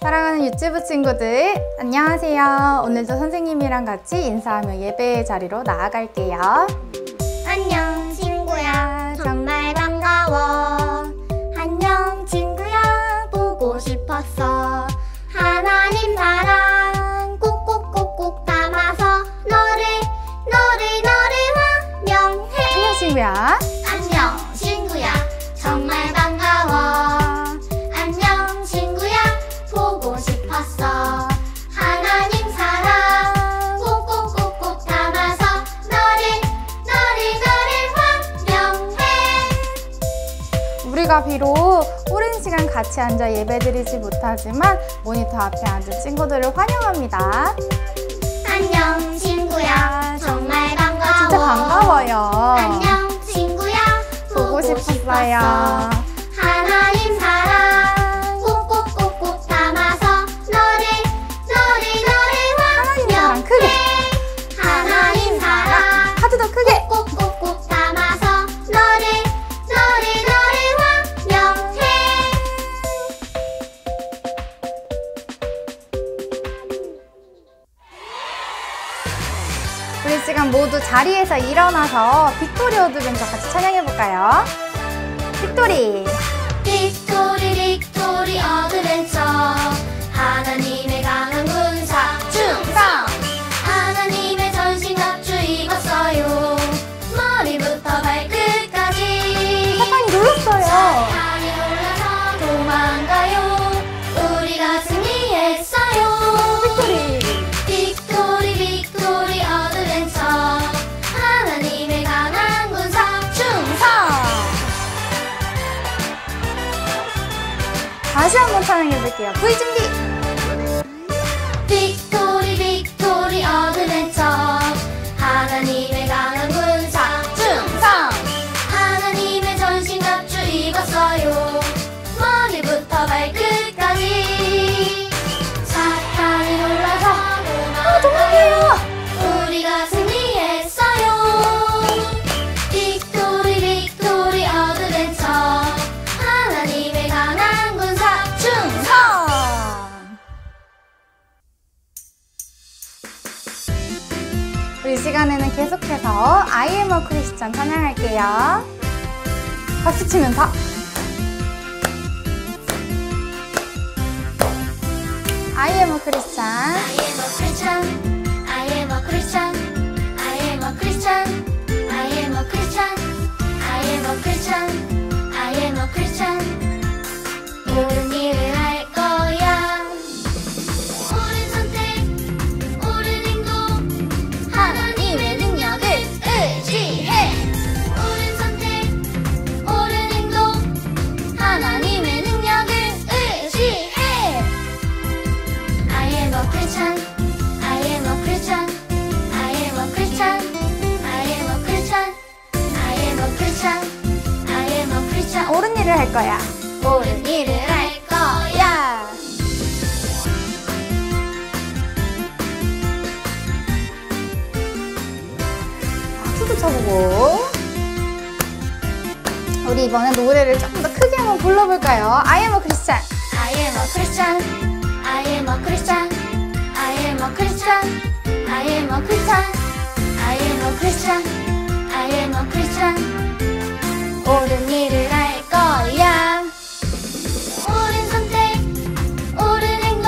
사랑하는 유튜브 친구들, 안녕하세요. 오늘도 선생님이랑 같이 인사하며 예배의 자리로 나아갈게요. 안녕 친구야, 정말 반가워. 안녕 친구야, 보고 싶었어. 하나님 사랑 꼭꼭꼭꼭 담아서 너를 환영해. 안녕 친구야. 안녕 친구야, 정말 반가워. 안녕 친구야, 보고 싶었어. 하나님 사랑 꼭꼭꼭꼭 담아서 너를 환영해. 우리가 비록 오랜 시간 같이 앉아 예배드리지 못하지만 모니터 앞에 앉은 친구들을 환영합니다. 안녕 친구야, 정말 반가워. 진짜 반가워요. 안녕 친구야, 보고 싶었어요. 하나님 사랑 꼭꼭꼭꼭 담아서 너를 사랑 크게. 환영해. 하나님 사랑 하트 더 크게. 꼭꼭꼭꼭 담아서 너를 환영해. 우리 시간 모두 자리에서 일어나서 빅토리 어드벤처 같이 찬양해볼까요? 빅토리! 빅토리 어드벤처. 하나님의 강한 군사 충성. 하나님의 전신 갑주 입었어요. 머리부터 발끝까지. 사탄이 놀랐어요. 사탄이 놀라서 도망가요. 우리가 승리했어요. 빅토리 어드벤처. 하나님의 강한 군사 충성. 다시 한번 찬양해볼게요. V 준비! 빅토리 어드벤처. 하나님의 강한 군사 충성. 하나님의 전신 갑주 입었어요. 머리부터 발끝까지. 사탄이 놀라서 도망가요. 우리가 승리했어요. 빅토리 어드벤처. 하나님의 강한 군사 충성. 우리 시간에는 계속해서 I am a Christian 찬양할게요. 박수 치면서 I am a Christian. I am a Christian. I am a Christian. I am a Christian. I am a Christian. I am a Christian. I am a Christian. 옳은 일을 할 거야. 옳은 선택, 옳은 행동. 하나님의 능력을 의지해. 옳은 선택, 옳은 행동. 하나님의 능력을 의지해. I am a Christian. I am a Christian. I am a Christian. I am a Christian. I am a Christian. I am a Christian. 옳은 일을 할 거야. 옳은 일을 할 거야. 박수도 쳐보고. 우리 이번엔 노래를 조금 더 크게 한번 불러볼까요? I am a Christian. I am a Christian. I am a Christian. I am a Christian. I am a Christian. I am a Christian. I am a Christian. 옳은 일을 할 거야. 옳은 선택, 옳은 행동.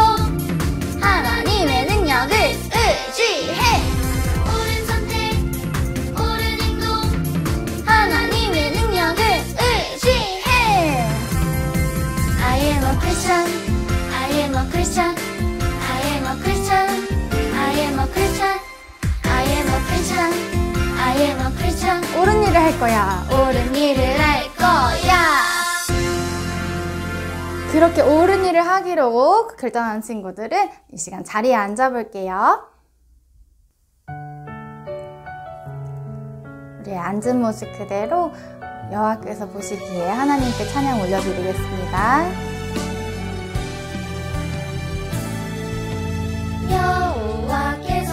하나님의 능력을 의지해. 옳은 선택, 옳은 행동. 하나님의 능력을 의지해. I am a Christian. I am a Christian. I am a Christian. I am a Christian. I am a Christian. I am a Christian. 옳은 일을 할 거야. 옳은 일을 할 거야. 그렇게 옳은 일을 하기로 결단한 친구들은 이 시간 자리에 앉아볼게요. 우리 앉은 모습 그대로 여호와께서 보시기에 하나님께 찬양 올려드리겠습니다. 여호와께서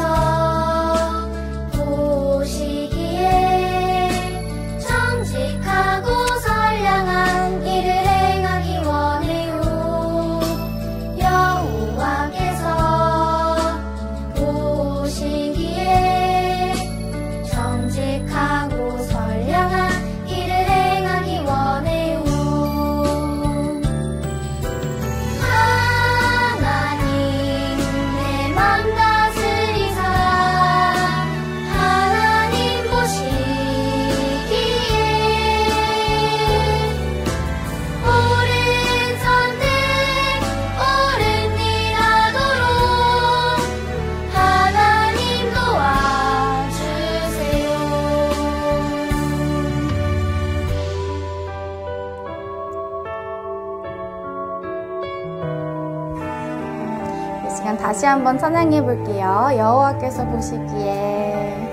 보시기에 정직하고 선량한 일을 행하기 원해요. 여호와께서 다시 한번 찬양해 볼게요. 여호와께서 보시기에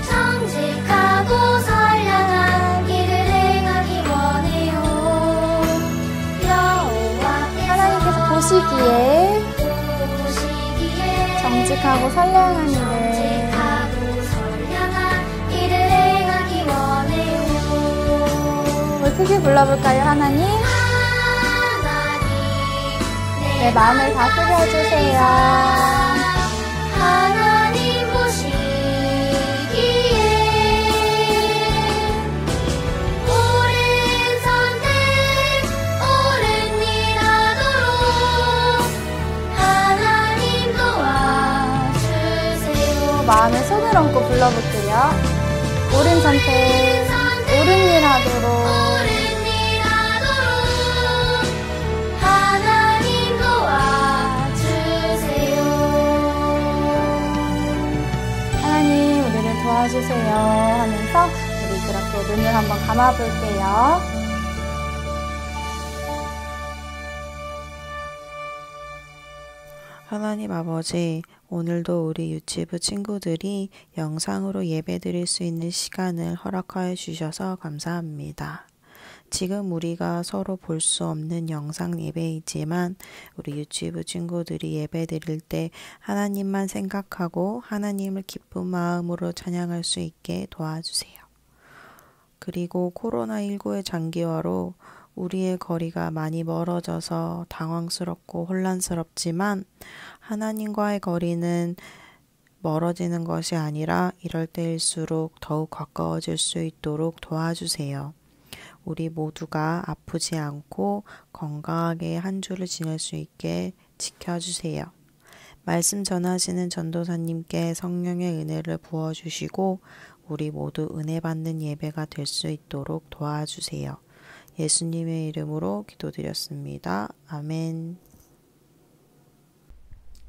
정직하고 선량한 일을 행하기 원해요. 하나님께서 보시기에 정직하고 선량한 일을 행하기 원해요. 우리 크게 불러볼까요? 하나님 내 마음을 다스려주세요. 하나님 보시기에 옳은 선택 옳은 일 하도록 하나님 도와주세요. 마음에 손을 얹고 불러볼게요. 옳은 선택 옳은 일 하도록 도와주세요 하면서 우리 그렇게 눈을 한번 감아볼게요. 하나님 아버지, 오늘도 우리 유치부 친구들이 영상으로 예배드릴 수 있는 시간을 허락하여 주셔서 감사합니다. 지금 우리가 서로 볼 수 없는 영상 예배이지만 우리 유치부 친구들이 예배 드릴 때 하나님만 생각하고 하나님을 기쁜 마음으로 찬양할 수 있게 도와주세요. 그리고 코로나19의 장기화로 우리의 거리가 많이 멀어져서 당황스럽고 혼란스럽지만 하나님과의 거리는 멀어지는 것이 아니라 이럴 때일수록 더욱 가까워질 수 있도록 도와주세요. 우리 모두가 아프지 않고 건강하게 한 주를 지낼 수 있게 지켜주세요. 말씀 전하시는 전도사님께 성령의 은혜를 부어주시고 우리 모두 은혜 받는 예배가 될 수 있도록 도와주세요. 예수님의 이름으로 기도드렸습니다. 아멘.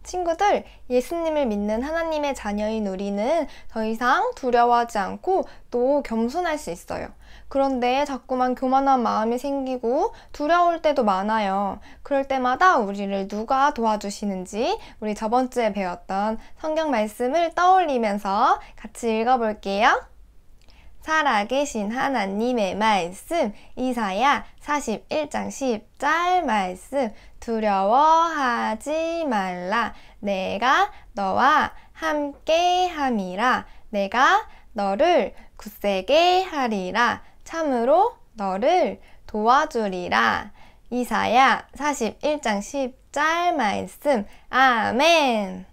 친구들, 예수님을 믿는 하나님의 자녀인 우리는 더 이상 두려워하지 않고 또 겸손할 수 있어요. 그런데 자꾸만 교만한 마음이 생기고 두려울 때도 많아요. 그럴 때마다 우리를 누가 도와주시는지 우리 저번 주에 배웠던 성경 말씀을 떠올리면서 같이 읽어볼게요. 살아계신 하나님의 말씀, 이사야 41장 10절 말씀. 두려워하지 말라. 내가 너와 함께 함이라. 내가 너를 굳세게 하리라. 참으로 너를 도와주리라. 이사야 41장 10절 말씀. 아멘.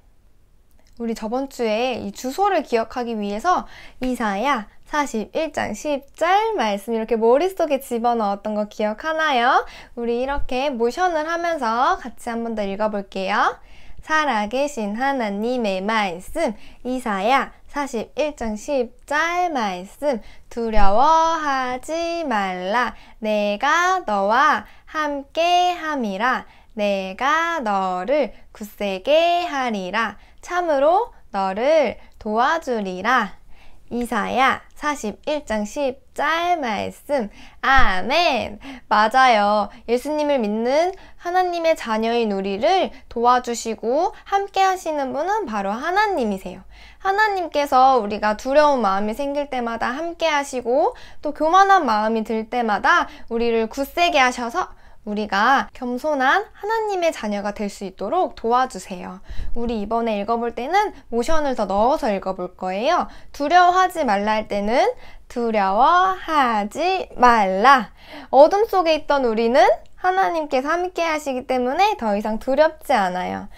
우리 저번 주에 이 주소를 기억하기 위해서 이사야 41장 10절 말씀 이렇게 머릿속에 집어넣었던 거 기억하나요? 우리 이렇게 모션을 하면서 같이 한 번 더 읽어볼게요. 살아계신 하나님의 말씀, 이사야 41장 10절 말씀. 두려워하지 말라. 내가 너와 함께 함이라. 내가 너를 굳세게 하리라. 참으로 너를 도와주리라. 이사야 41장 10절 말씀. 아멘. 맞아요. 예수님을 믿는 하나님의 자녀인 우리를 도와주시고 함께 하시는 분은 바로 하나님이세요. 하나님께서 우리가 두려운 마음이 생길 때마다 함께 하시고 또 교만한 마음이 들 때마다 우리를 굳세게 하셔서 우리가 겸손한 하나님의 자녀가 될 수 있도록 도와주세요. 우리 이번에 읽어볼 때는 모션을 더 넣어서 읽어볼 거예요. 두려워하지 말라 할 때는 두려워하지 말라. 어둠 속에 있던 우리는 하나님께서 함께 하시기 때문에 더 이상 두렵지 않아요.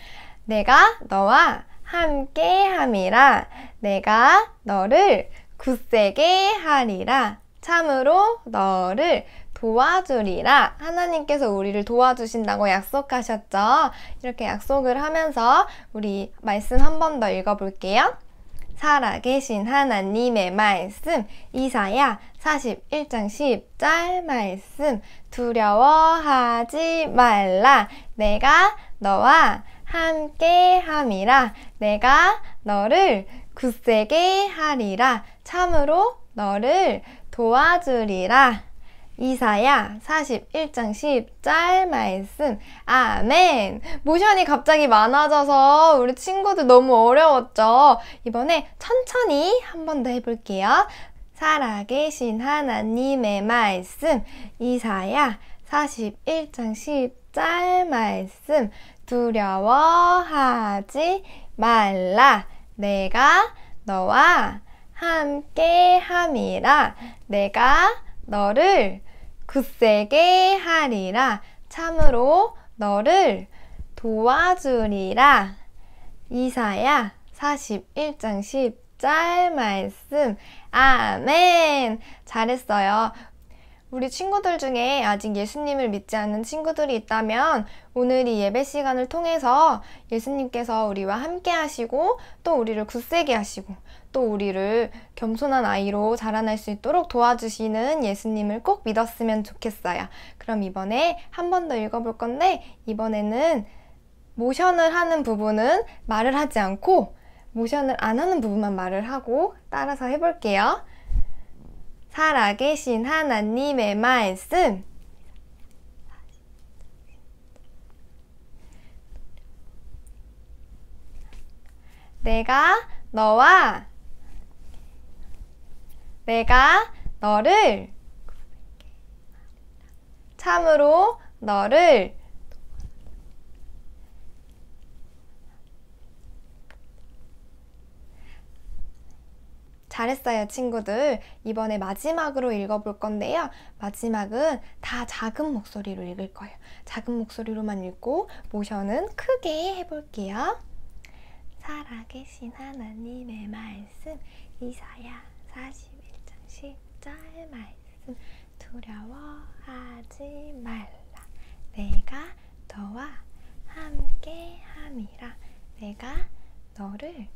내가 너와 함께 함이라. 내가 너를 굳세게 하리라. 참으로 너를 도와주리라. 하나님께서 우리를 도와주신다고 약속하셨죠? 이렇게 약속을 하면서 우리 말씀 한 번 더 읽어볼게요. 살아계신 하나님의 말씀, 이사야 41장 10절 말씀. 두려워하지 말라. 내가 너와 함께 함이라. 내가 너를 굳세게 하리라. 참으로 너를 도와주리라. 이사야 41장 10절 말씀. 아멘. 모션이 갑자기 많아져서 우리 친구들 너무 어려웠죠? 이번에 천천히 한 번 더 해볼게요. 살아계신 하나님의 말씀. 이사야 41장 10절 말씀. 두려워하지 말라. 내가 너와 함께 함이라. 내가 너를 굳세게 하리라. 참으로 너를 도와주리라. 이사야 41장 10절 말씀. 아멘. 잘했어요. 우리 친구들 중에 아직 예수님을 믿지 않는 친구들이 있다면 오늘 이 예배 시간을 통해서 예수님께서 우리와 함께 하시고 또 우리를 굳세게 하시고 또 우리를 겸손한 아이로 자라날 수 있도록 도와주시는 예수님을 꼭 믿었으면 좋겠어요. 그럼 이번에 한 번 더 읽어볼 건데 이번에는 모션을 하는 부분은 말을 하지 않고 모션을 안 하는 부분만 말을 하고 따라서 해볼게요. 살아계신 하나님의 말씀. 내가 너를 참으로 너를 잘했어요, 친구들. 이번에 마지막으로 읽어볼 건데요. 마지막은 다 작은 목소리로 읽을 거예요. 작은 목소리로만 읽고 모션은 크게 해볼게요. 살아계신 하나님의 말씀. 이사야 41장 10절 말씀. 두려워하지 말라. 내가 너와 함께 함이라. 내가 너를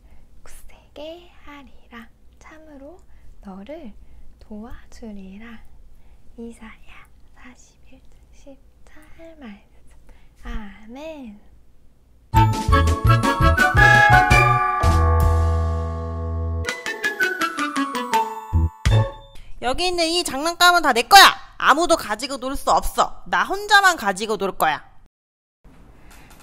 굳세게 하리라. 참으로 너를 도와주리라. 이사야 41장 10절 말씀. 아멘. 여기 있는 이 장난감은 다 내 거야. 아무도 가지고 놀 수 없어. 나 혼자만 가지고 놀 거야.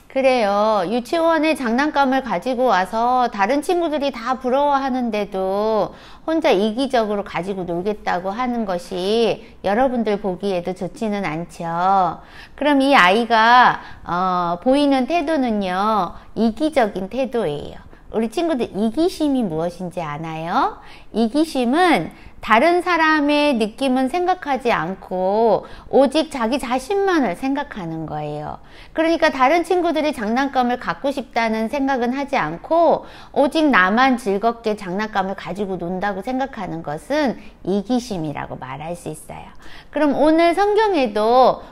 그래요. 유치원에 장난감을 가지고 와서 다른 친구들이 다 부러워하는데도 혼자 이기적으로 가지고 놀겠다고 하는 것이 여러분들 보기에도 좋지는 않죠. 그럼 이 아이가 보이는 태도는요, 이기적인 태도예요. 우리 친구들 이기심이 무엇인지 아나요? 이기심은 다른 사람의 느낌은 생각하지 않고 오직 자기 자신만을 생각하는 거예요. 그러니까 다른 친구들이 장난감을 갖고 싶다는 생각은 하지 않고 오직 나만 즐겁게 장난감을 가지고 논다고 생각하는 것은 이기심이라고 말할 수 있어요. 그럼 오늘 성경에도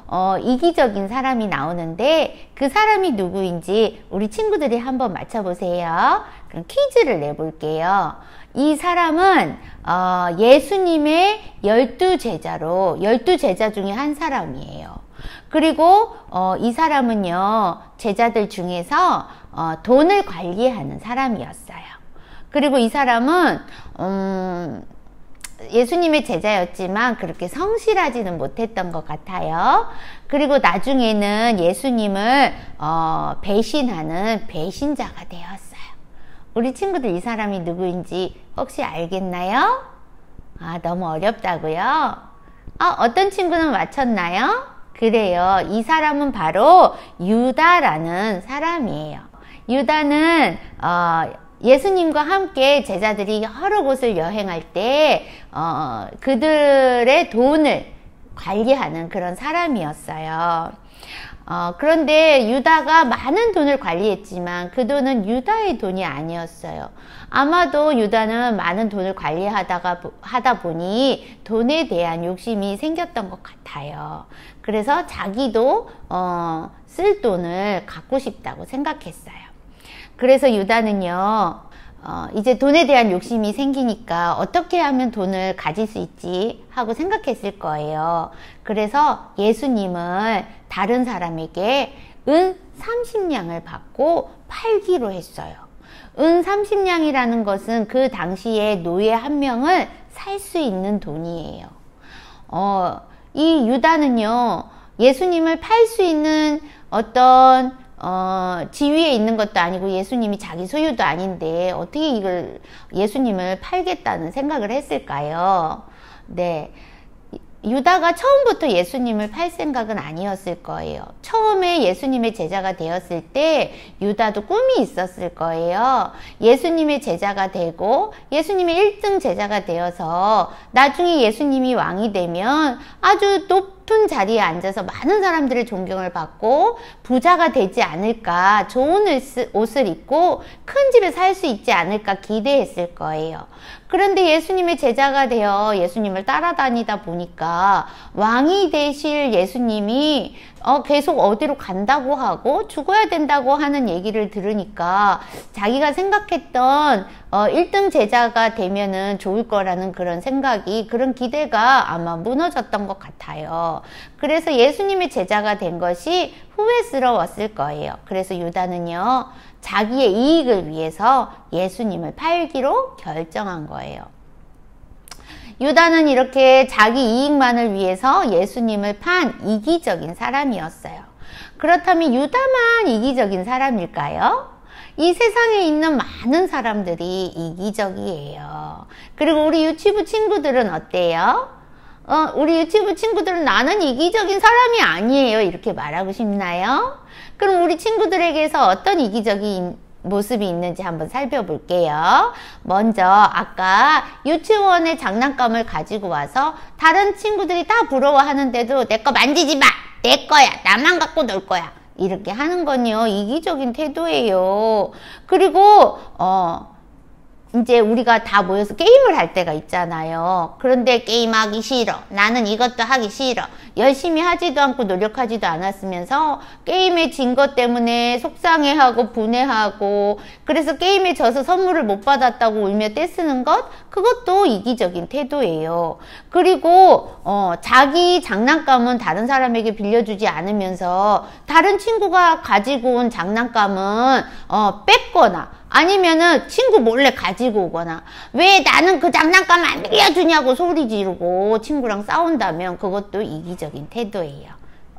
이기적인 사람이 나오는데 그 사람이 누구인지 우리 친구들이 한번 맞춰보세요. 그럼 퀴즈를 내볼게요. 이 사람은 예수님의 12제자로 12제자 중에 한 사람이에요. 그리고 이 사람은요, 제자들 중에서 돈을 관리하는 사람이었어요. 그리고 이 사람은 예수님의 제자였지만 그렇게 성실하지는 못했던 것 같아요. 그리고 나중에는 예수님을 배신하는 배신자가 되었어요. 우리 친구들 이 사람이 누구인지 혹시 알겠나요? 너무 어렵다고요? 어떤 친구는 맞췄나요? 그래요. 이 사람은 바로 유다라는 사람이에요. 유다는 예수님과 함께 제자들이 여러 곳을 여행할 때 그들의 돈을 관리하는 그런 사람이었어요. 그런데 유다가 많은 돈을 관리했지만 그 돈은 유다의 돈이 아니었어요. 아마도 유다는 많은 돈을 하다 보니 돈에 대한 욕심이 생겼던 것 같아요. 그래서 자기도 쓸 돈을 갖고 싶다고 생각했어요. 그래서 유다는요, 이제 돈에 대한 욕심이 생기니까 어떻게 하면 돈을 가질 수 있지 하고 생각했을 거예요. 그래서 예수님을 다른 사람에게 은 30냥을 받고 팔기로 했어요. 은 30냥이라는 것은 그 당시에 노예 한 명을 살 수 있는 돈이에요. 이 유다는요, 예수님을 팔 수 있는 어떤 지위에 있는 것도 아니고 예수님이 자기 소유도 아닌데 어떻게 이걸 예수님을 팔겠다는 생각을 했을까요? 네. 유다가 처음부터 예수님을 팔 생각은 아니었을 거예요. 처음에 예수님의 제자가 되었을 때 유다도 꿈이 있었을 거예요. 예수님의 제자가 되고 예수님의 1등 제자가 되어서 나중에 예수님이 왕이 되면 아주 높은 자리에 앉아서 많은 사람들의 존경을 받고 부자가 되지 않을까, 좋은 옷을 입고 큰 집에 살 수 있지 않을까 기대했을 거예요. 그런데 예수님의 제자가 되어 예수님을 따라다니다 보니까 왕이 되실 예수님이 계속 어디로 간다고 하고 죽어야 된다고 하는 얘기를 들으니까 자기가 생각했던 1등 제자가 되면은 좋을 거라는 그런 생각이, 그런 기대가 아마 무너졌던 것 같아요. 그래서 예수님의 제자가 된 것이 후회스러웠을 거예요. 그래서 유다는요, 자기의 이익을 위해서 예수님을 팔기로 결정한 거예요. 유다는 이렇게 자기 이익만을 위해서 예수님을 판 이기적인 사람이었어요. 그렇다면 유다만 이기적인 사람일까요? 이 세상에 있는 많은 사람들이 이기적이에요. 그리고 우리 유치부 친구들은 어때요? 우리 유치부 친구들은 나는 이기적인 사람이 아니에요, 이렇게 말하고 싶나요? 그럼 우리 친구들에게서 어떤 이기적인 모습이 있는지 한번 살펴볼게요. 먼저 아까 유치원에 장난감을 가지고 와서 다른 친구들이 다 부러워하는데도 내 거 만지지 마! 내 거야! 나만 갖고 놀 거야! 이렇게 하는 건요, 이기적인 태도예요. 그리고 이제 우리가 다 모여서 게임을 할 때가 있잖아요. 그런데 게임하기 싫어. 나는 이것도 하기 싫어. 열심히 하지도 않고 노력하지도 않았으면서 게임에 진 것 때문에 속상해하고 분해하고, 그래서 게임에 져서 선물을 못 받았다고 울며 떼쓰는 것, 그것도 이기적인 태도예요. 그리고 자기 장난감은 다른 사람에게 빌려주지 않으면서 다른 친구가 가지고 온 장난감은 뺏거나 아니면은 친구 몰래 가지고 오거나, 왜 나는 그 장난감 안 빌려주냐고 소리 지르고 친구랑 싸운다면 그것도 이기적인 태도예요.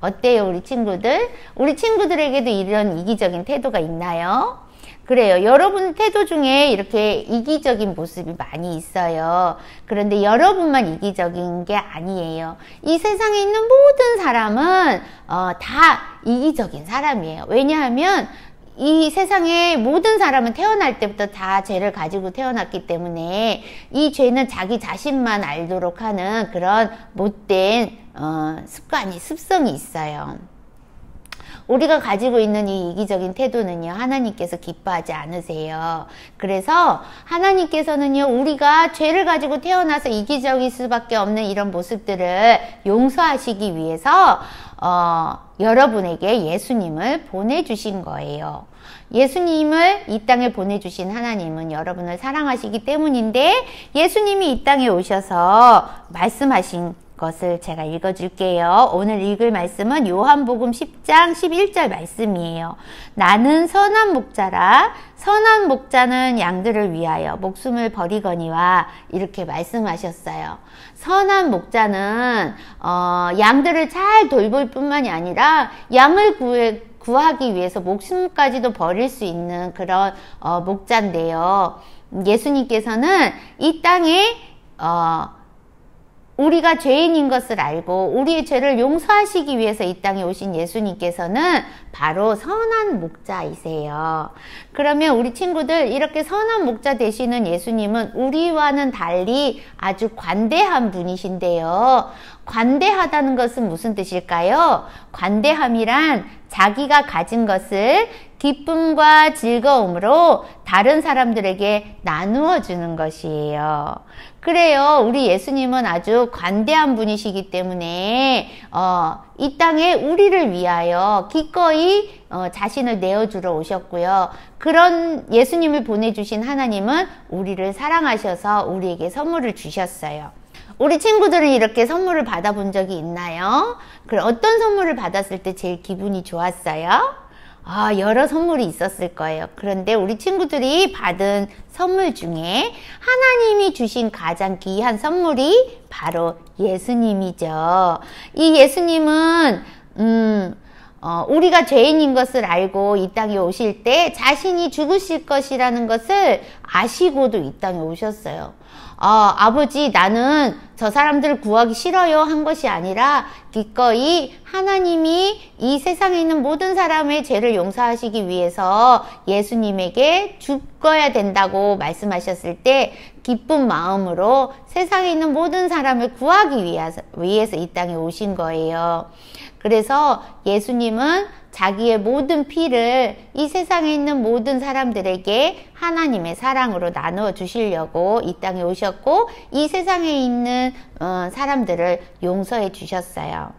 어때요, 우리 친구들? 우리 친구들에게도 이런 이기적인 태도가 있나요? 그래요. 여러분 태도 중에 이렇게 이기적인 모습이 많이 있어요. 그런데 여러분만 이기적인 게 아니에요. 이 세상에 있는 모든 사람은 다 이기적인 사람이에요. 왜냐하면 이 세상의 모든 사람은 태어날 때부터 다 죄를 가지고 태어났기 때문에 이 죄는 자기 자신만 알도록 하는 그런 못된 습성이 있어요. 우리가 가지고 있는 이 이기적인 태도는요, 하나님께서 기뻐하지 않으세요. 그래서 하나님께서는요, 우리가 죄를 가지고 태어나서 이기적일 수밖에 없는 이런 모습들을 용서하시기 위해서 여러분에게 예수님을 보내주신 거예요. 예수님을 이 땅에 보내주신 하나님은 여러분을 사랑하시기 때문인데, 예수님이 이 땅에 오셔서 말씀하신 것을 제가 읽어줄게요. 오늘 읽을 말씀은 요한복음 10장 11절 말씀이에요. 나는 선한 목자라, 선한 목자는 양들을 위하여 목숨을 버리거니와, 이렇게 말씀하셨어요. 선한 목자는 양들을 잘 돌볼 뿐만이 아니라 양을 구하기 위해서 목숨까지도 버릴 수 있는 그런 목자인데요. 예수님께서는 이 땅에 우리가 죄인인 것을 알고 우리의 죄를 용서하시기 위해서 이 땅에 오신 예수님께서는 바로 선한 목자이세요. 그러면 우리 친구들, 이렇게 선한 목자 되시는 예수님은 우리와는 달리 아주 관대한 분이신데요. 관대하다는 것은 무슨 뜻일까요? 관대함이란 자기가 가진 것을 기쁨과 즐거움으로 다른 사람들에게 나누어 주는 것이에요. 그래요. 우리 예수님은 아주 관대한 분이시기 때문에 이 땅에 우리를 위하여 기꺼이 자신을 내어주러 오셨고요. 그런 예수님을 보내주신 하나님은 우리를 사랑하셔서 우리에게 선물을 주셨어요. 우리 친구들은 이렇게 선물을 받아본 적이 있나요? 그럼 어떤 선물을 받았을 때 제일 기분이 좋았어요? 여러 선물이 있었을 거예요. 그런데 우리 친구들이 받은 선물 중에 하나님이 주신 가장 귀한 선물이 바로 예수님이죠. 이 예수님은 우리가 죄인인 것을 알고 이 땅에 오실 때 자신이 죽으실 것이라는 것을 아시고도 이 땅에 오셨어요. 아버지, 나는 저 사람들을 구하기 싫어요 한 것이 아니라 기꺼이 하나님이 이 세상에 있는 모든 사람의 죄를 용서하시기 위해서 예수님에게 죽어야 된다고 말씀하셨을 때 기쁜 마음으로 세상에 있는 모든 사람을 구하기 위해서 이 땅에 오신 거예요. 그래서 예수님은 자기의 모든 피를 이 세상에 있는 모든 사람들에게 하나님의 사랑으로 나누어 주시려고 이 땅에 오셨고 이 세상에 있는 사람들을 용서해 주셨어요.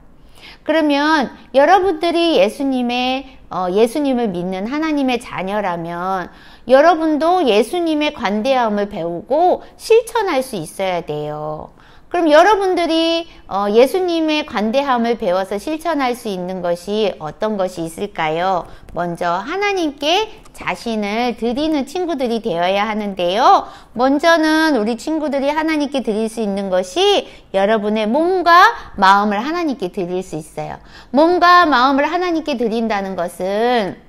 그러면 여러분들이 예수님을 믿는 하나님의 자녀라면 여러분도 예수님의 관대함을 배우고 실천할 수 있어야 돼요. 그럼 여러분들이 예수님의 관대함을 배워서 실천할 수 있는 것이 어떤 것이 있을까요? 먼저 하나님께 자신을 드리는 친구들이 되어야 하는데요. 먼저는 우리 친구들이 하나님께 드릴 수 있는 것이 여러분의 몸과 마음을 하나님께 드릴 수 있어요. 몸과 마음을 하나님께 드린다는 것은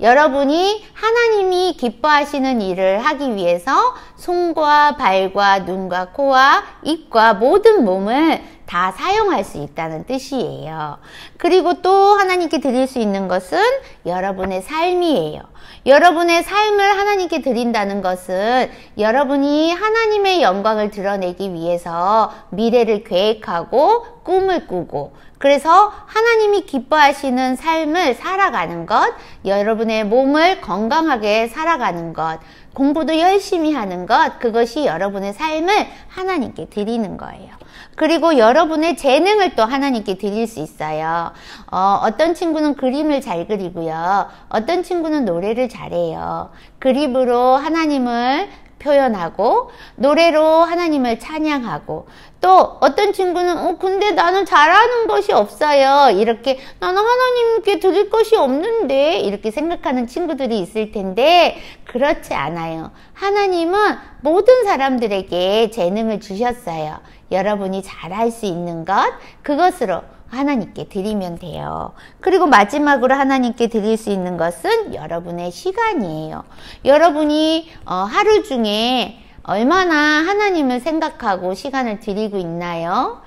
여러분이 하나님이 기뻐하시는 일을 하기 위해서 손과 발과 눈과 코와 입과 모든 몸을 다 사용할 수 있다는 뜻이에요. 그리고 또 하나님께 드릴 수 있는 것은 여러분의 삶이에요. 여러분의 삶을 하나님께 드린다는 것은 여러분이 하나님의 영광을 드러내기 위해서 미래를 계획하고 꿈을 꾸고 그래서 하나님이 기뻐하시는 삶을 살아가는 것, 여러분의 몸을 건강하게 살아가는 것, 공부도 열심히 하는 것, 그것이 여러분의 삶을 하나님께 드리는 거예요. 그리고 여러분의 재능을 또 하나님께 드릴 수 있어요. 어떤 친구는 그림을 잘 그리고요. 어떤 친구는 노래를 잘해요. 그림으로 하나님을 표현하고 노래로 하나님을 찬양하고 또 어떤 친구는 근데 나는 잘하는 것이 없어요. 이렇게 나는 하나님께 드릴 것이 없는데 이렇게 생각하는 친구들이 있을 텐데 그렇지 않아요. 하나님은 모든 사람들에게 재능을 주셨어요. 여러분이 잘할 수 있는 것 그것으로 하나님께 드리면 돼요. 그리고 마지막으로 하나님께 드릴 수 있는 것은 여러분의 시간이에요. 여러분이 하루 중에 얼마나 하나님을 생각하고 시간을 드리고 있나요?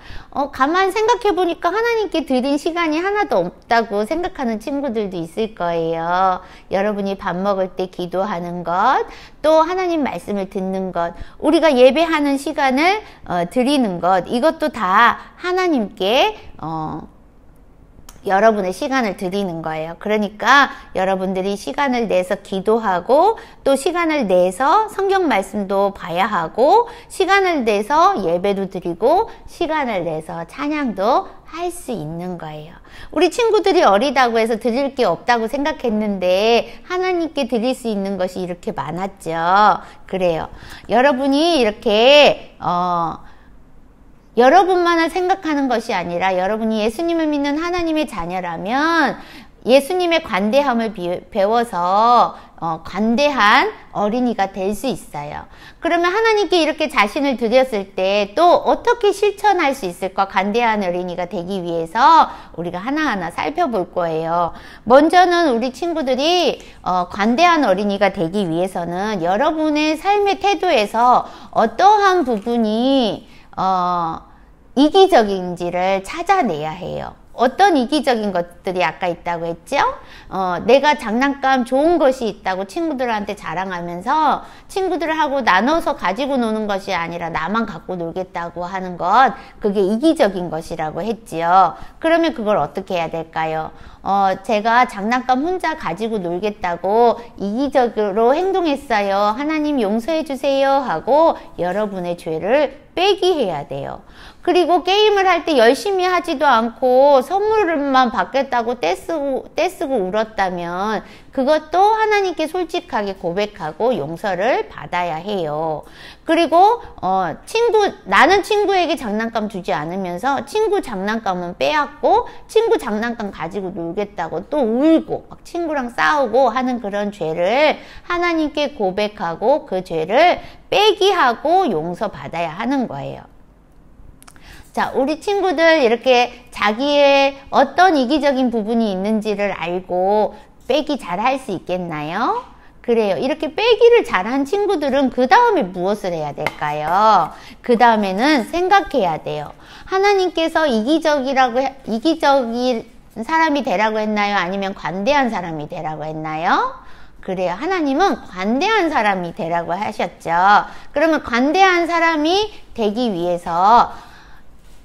가만 생각해 보니까 하나님께 드린 시간이 하나도 없다고 생각하는 친구들도 있을 거예요. 여러분이 밥 먹을 때 기도하는 것, 또 하나님 말씀을 듣는 것, 우리가 예배하는 시간을 드리는 것, 이것도 다 하나님께 여러분의 시간을 드리는 거예요. 그러니까 여러분들이 시간을 내서 기도하고 또 시간을 내서 성경 말씀도 봐야 하고 시간을 내서 예배도 드리고 시간을 내서 찬양도 할 수 있는 거예요. 우리 친구들이 어리다고 해서 드릴 게 없다고 생각했는데 하나님께 드릴 수 있는 것이 이렇게 많았죠. 그래요. 여러분이 이렇게 여러분만을 생각하는 것이 아니라 여러분이 예수님을 믿는 하나님의 자녀라면 예수님의 관대함을 배워서 관대한 어린이가 될 수 있어요. 그러면 하나님께 이렇게 자신을 드렸을 때 또 어떻게 실천할 수 있을까? 관대한 어린이가 되기 위해서 우리가 하나하나 살펴볼 거예요. 먼저는 우리 친구들이 관대한 어린이가 되기 위해서는 여러분의 삶의 태도에서 어떠한 부분이 이기적인지를 찾아내야 해요. 어떤 이기적인 것들이 아까 있다고 했죠? 내가 장난감 좋은 것이 있다고 친구들한테 자랑하면서 친구들하고 나눠서 가지고 노는 것이 아니라 나만 갖고 놀겠다고 하는 것, 그게 이기적인 것이라고 했지요. 그러면 그걸 어떻게 해야 될까요? 제가 장난감 혼자 가지고 놀겠다고 이기적으로 행동했어요. 하나님 용서해 주세요 하고 여러분의 죄를 빼기 해야 돼요. 그리고 게임을 할 때 열심히 하지도 않고 선물만 받겠다고 떼쓰고 울었다면 그것도 하나님께 솔직하게 고백하고 용서를 받아야 해요. 그리고 나는 친구에게 장난감 주지 않으면서 친구 장난감은 빼앗고 친구 장난감 가지고 놀겠다고 또 울고 막 친구랑 싸우고 하는 그런 죄를 하나님께 고백하고 그 죄를 빼기 하고 용서받아야 하는 거예요. 자, 우리 친구들 이렇게 자기의 어떤 이기적인 부분이 있는지를 알고 빼기 잘 할 수 있겠나요? 그래요. 이렇게 빼기를 잘한 친구들은 그 다음에 무엇을 해야 될까요? 그 다음에는 생각해야 돼요. 하나님께서 이기적인 사람이 되라고 했나요? 아니면 관대한 사람이 되라고 했나요? 그래요. 하나님은 관대한 사람이 되라고 하셨죠. 그러면 관대한 사람이 되기 위해서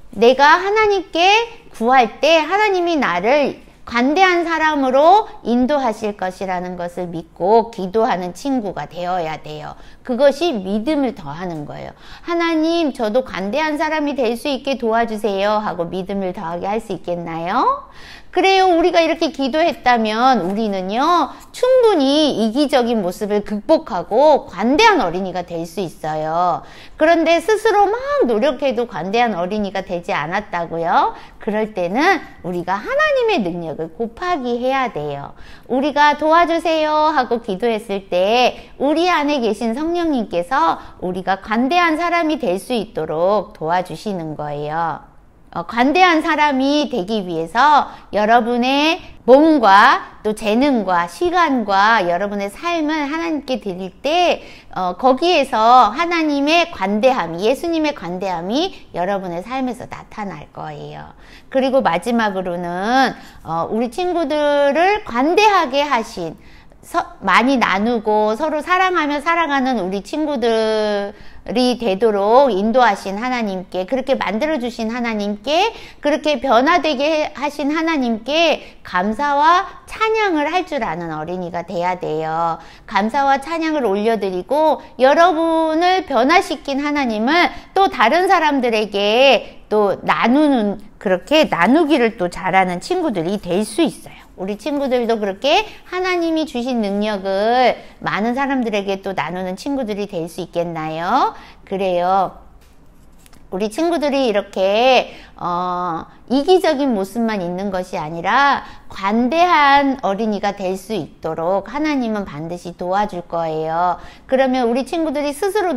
내가 하나님께 구할 때 하나님이 나를 관대한 사람으로 인도하실 것이라는 것을 믿고 기도하는 친구가 되어야 돼요. 그것이 믿음을 더하는 거예요. 하나님, 저도 관대한 사람이 될 수 있게 도와주세요 하고 믿음을 더하게 할 수 있겠나요? 그래요. 우리가 이렇게 기도했다면 우리는요, 충분히 이기적인 모습을 극복하고 관대한 어린이가 될 수 있어요. 그런데 스스로 막 노력해도 관대한 어린이가 되지 않았다고요? 그럴 때는 우리가 하나님의 능력을 곱하기 해야 돼요. 우리가 도와주세요 하고 기도했을 때 우리 안에 계신 성령님께서 우리가 관대한 사람이 될 수 있도록 도와주시는 거예요. 관대한 사람이 되기 위해서 여러분의 몸과 또 재능과 시간과 여러분의 삶을 하나님께 드릴 때 거기에서 하나님의 관대함이, 예수님의 관대함이 여러분의 삶에서 나타날 거예요. 그리고 마지막으로는 우리 친구들을 관대하게 하신, 많이 나누고 서로 사랑하며 살아가는 우리 친구들이 되도록 인도하신 하나님께, 그렇게 만들어주신 하나님께, 그렇게 변화되게 하신 하나님께 감사와 찬양을 할 줄 아는 어린이가 돼야 돼요. 감사와 찬양을 올려드리고 여러분을 변화시킨 하나님을 또 다른 사람들에게 또 나누는, 그렇게 나누기를 또 잘하는 친구들이 될 수 있어요. 우리 친구들도 그렇게 하나님이 주신 능력을 많은 사람들에게 또 나누는 친구들이 될 수 있겠나요? 그래요. 우리 친구들이 이렇게 이기적인 모습만 있는 것이 아니라 관대한 어린이가 될 수 있도록 하나님은 반드시 도와줄 거예요. 그러면 우리 친구들이 스스로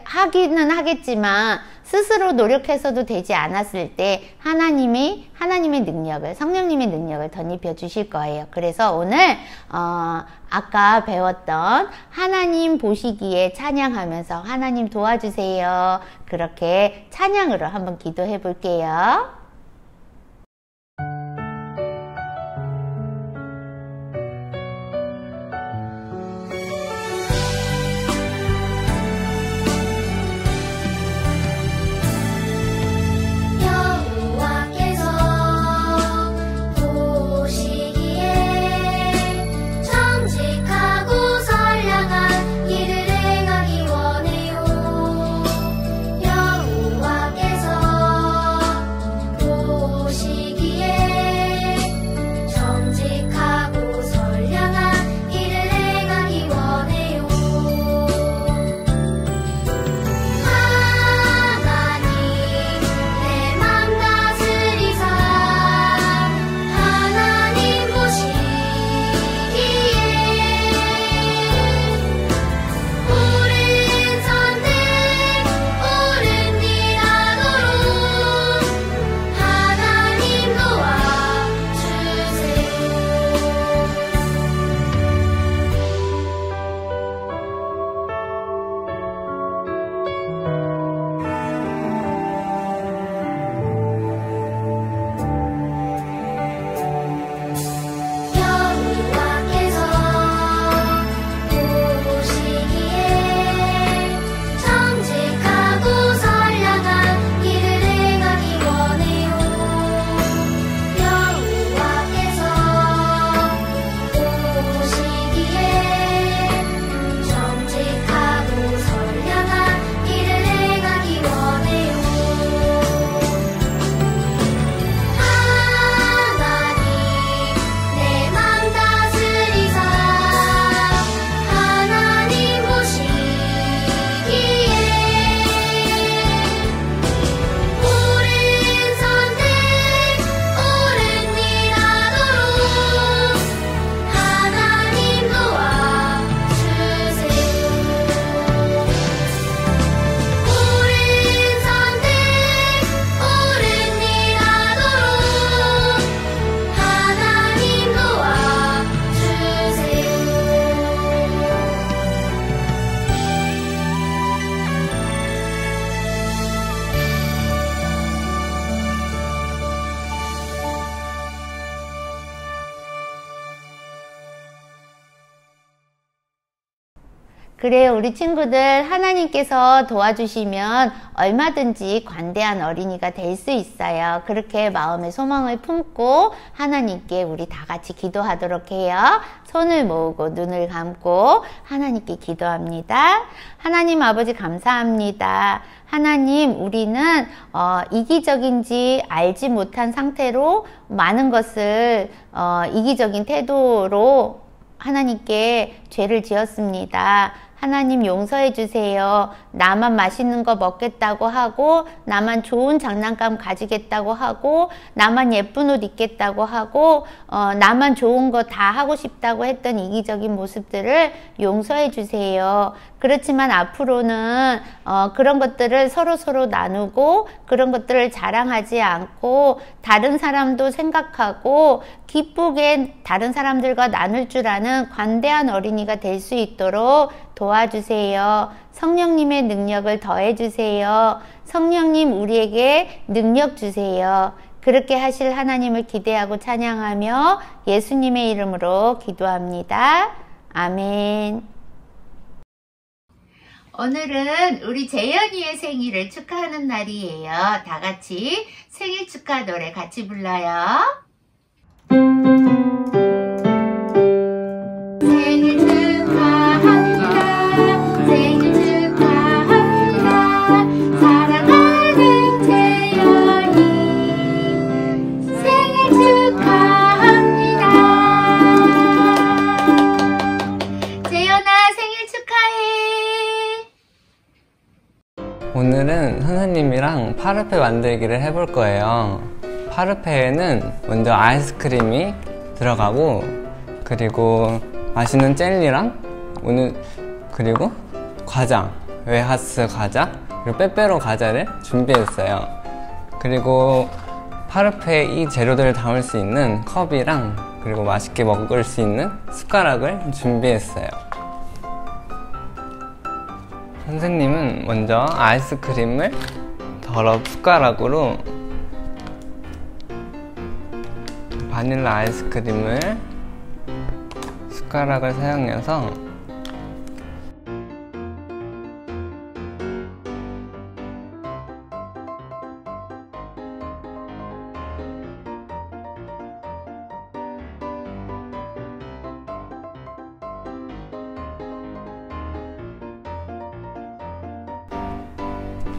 하기는 하겠지만 스스로 노력해서도 되지 않았을 때 하나님의 능력을, 성령님의 능력을 덧입혀 주실 거예요. 그래서 오늘 아까 배웠던 하나님 보시기에 찬양하면서 하나님 도와주세요, 그렇게 찬양으로 한번 기도해 볼게요. 그래요. 우리 친구들 하나님께서 도와주시면 얼마든지 관대한 어린이가 될 수 있어요. 그렇게 마음의 소망을 품고 하나님께 우리 다 같이 기도하도록 해요. 손을 모으고 눈을 감고 하나님께 기도합니다. 하나님 아버지 감사합니다. 하나님, 우리는 이기적인지 알지 못한 상태로 많은 것을 이기적인 태도로 하나님께 죄를 지었습니다. 하나님 용서해 주세요. 나만 맛있는 거 먹겠다고 하고, 나만 좋은 장난감 가지겠다고 하고, 나만 예쁜 옷 입겠다고 하고, 나만 좋은 거 다 하고 싶다고 했던 이기적인 모습들을 용서해 주세요. 그렇지만 앞으로는 그런 것들을 서로 나누고, 그런 것들을 자랑하지 않고, 다른 사람도 생각하고 기쁘게 다른 사람들과 나눌 줄 아는 관대한 어린이가 될 수 있도록 도와주세요. 성령님의 능력을 더해주세요. 성령님, 우리에게 능력 주세요. 그렇게 하실 하나님을 기대하고 찬양하며 예수님의 이름으로 기도합니다. 아멘. 오늘은 우리 재현이의 생일을 축하하는 날이에요. 다 같이 생일 축하 노래 같이 불러요. 생일 축하합니다. 생일 축하합니다. 사랑하는 재현이 생일 축하합니다. 재현아, 생일 축하해. 오늘은 선생님이랑 파르페 만들기를 해볼 거예요. 파르페에는 먼저 아이스크림이 들어가고, 그리고 맛있는 젤리랑 그리고 과자, 웨하스 과자, 그리고 빼빼로 과자를 준비했어요. 그리고 파르페에 이 재료들을 담을 수 있는 컵이랑, 그리고 맛있게 먹을 수 있는 숟가락을 준비했어요. 선생님은 먼저 아이스크림을 숟가락으로 바닐라 아이스크림을 숟가락을 사용해서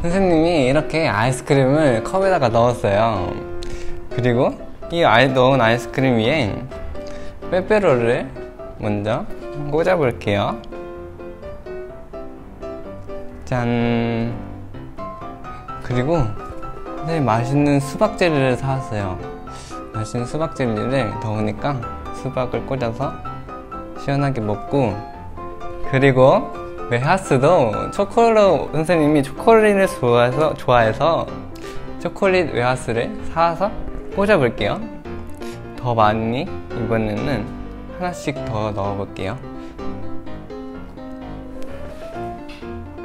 선생님이 이렇게 아이스크림을 컵에다가 넣었어요. 그리고 이 넣은 아이스크림 위에 빼빼로를 먼저 꽂아 볼게요. 짠! 그리고 선생님 맛있는 수박 젤리를 사왔어요. 맛있는 수박 젤리를 더우니까 수박을 꽂아서 시원하게 먹고, 그리고 웨하스도 선생님이 초콜릿을 좋아해서 초콜릿 웨하스를 사와서 꽂아볼게요. 더 많이 이번에는 하나씩 더 넣어볼게요.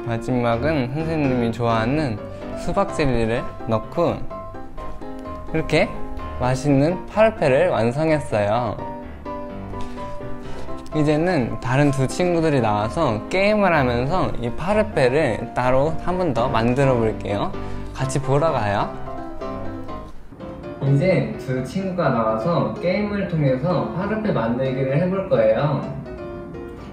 마지막은 선생님이 좋아하는 수박 젤리를 넣고 이렇게 맛있는 파르페를 완성했어요. 이제는 다른 두 친구들이 나와서 게임을 하면서 이 파르페를 따로 한 번 더 만들어 볼게요. 같이 보러 가요. 이제 두 친구가 나와서 게임을 통해서 파르페 만들기를 해볼 거예요.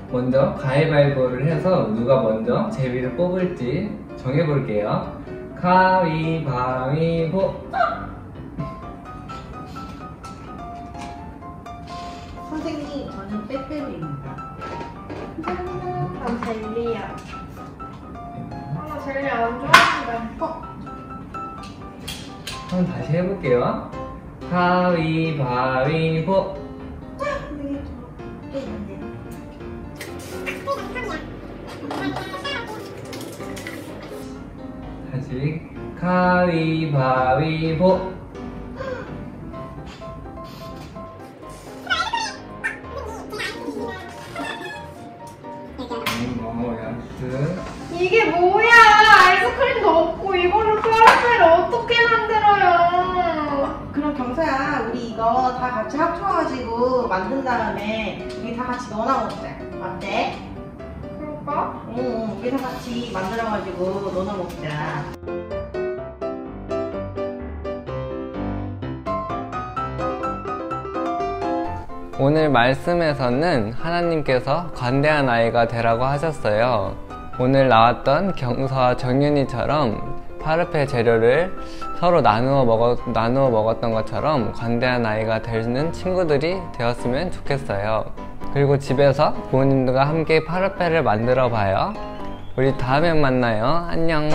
먼저 가위바위보를 해서 누가 먼저 제비를 뽑을지 정해볼게요. 가위바위보! 선생님, 저는 빼빼로입니다. 난 젤리야. 나 젤리 안 좋아하는데. 한번 다시 해볼게요. 가위바위보! 다시 가위바위보! 이게 뭐야? 아이스크림도 없고 이걸로 파르페를 어떻게 만들어요? 그럼 경서야, 우리 이거 다 같이 합쳐가지고 만든 다음에 우리 다 같이 넣어놔 먹자. 어때? 그럴까? 해볼까? 우리랑 같이 만들어가지고 노나 먹자. 오늘 말씀에서는 하나님께서 관대한 아이가 되라고 하셨어요. 오늘 나왔던 경서와 정윤이처럼 파르페 재료를 서로 나누어 먹었던 것처럼 관대한 아이가 되는 친구들이 되었으면 좋겠어요. 그리고 집에서 부모님들과 함께 파르페를 만들어 봐요. 우리 다음에 만나요. 안녕.